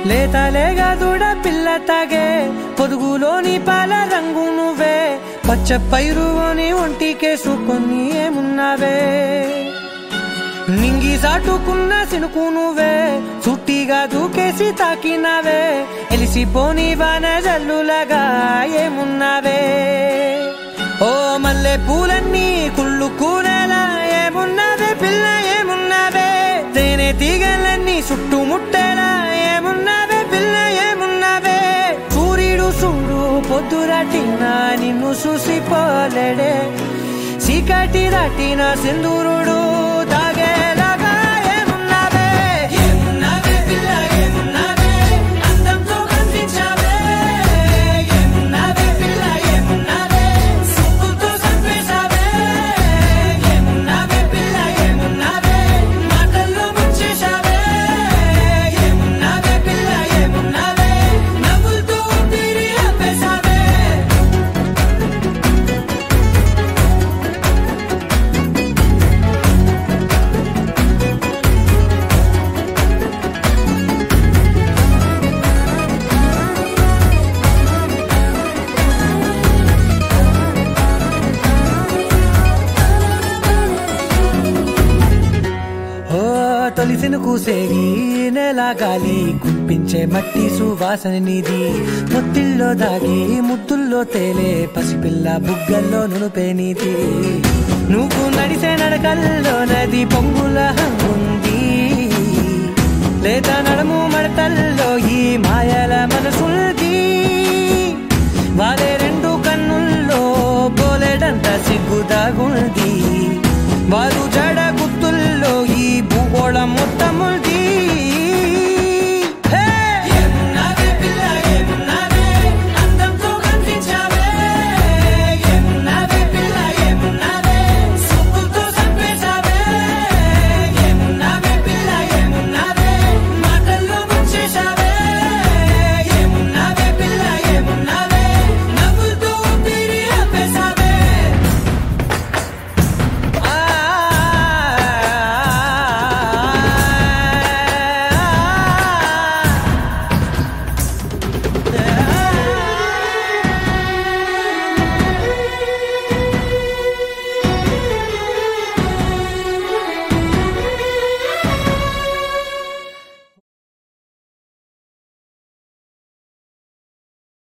లేతలేగా దూడ పిల్ల తాగే పొదుగులోని పాల రంగు నువ్వే పచ్చ పైరుని ఒంటికేసుకొని ఏమున్నావే నింగి సాటుకున్న సినుకు నువ్వే చుట్టిగా దూకేసి తాకినావే ఎలిసిపోని వాన జల్లులగా ఏమున్నావే ఓ మల్లె పూలన్నీ కుళ్ళు కూనేలా ఏమున్నావే పిల్ల ఏమున్నావే తేనె తీగలన్నీ చుట్టుముట్టేలా ఏమున్నావే పిల్ల ఏమున్నావే సూర్యుడు చూడు పొద్దురాటినా నిన్ను చూసిపోలేడే చీకటి దాటిన సింధూరుడు తాగేలాగా ఏమున్నావే ఏమున్నావే పిల్ల ఏమున్నావే అందంతో కనిపించావే ఏమున్నావే పిల్ల ఏమున్నావే సుక్కుతో చంపేశావే ఏమున్నావే పిల్ల ఏమున్నావే మాటల్లో ముంచేశావే ఏమున్నావే పిల్ల ఏమున్నావే నవ్వులతో ఊపిరి ఆపేశావే తొలిసిన కూసేగి నెల గాలి గుప్పించే మట్టి సువాసన నిధి ముత్తిల్లో దాగి ముత్తుల్లో తేలే పసిపిల్ల బుగ్గల్లో నునుపే నీతి నువ్వు నడిసే నడకల్లో నది పొంగుల హంగుంది లేదా నడుము మడతల్లో ఈ మాయల మనసుంది వారే రెండు కన్నుల్లో పోలేడంత సిగ్గు దాగుంది వారు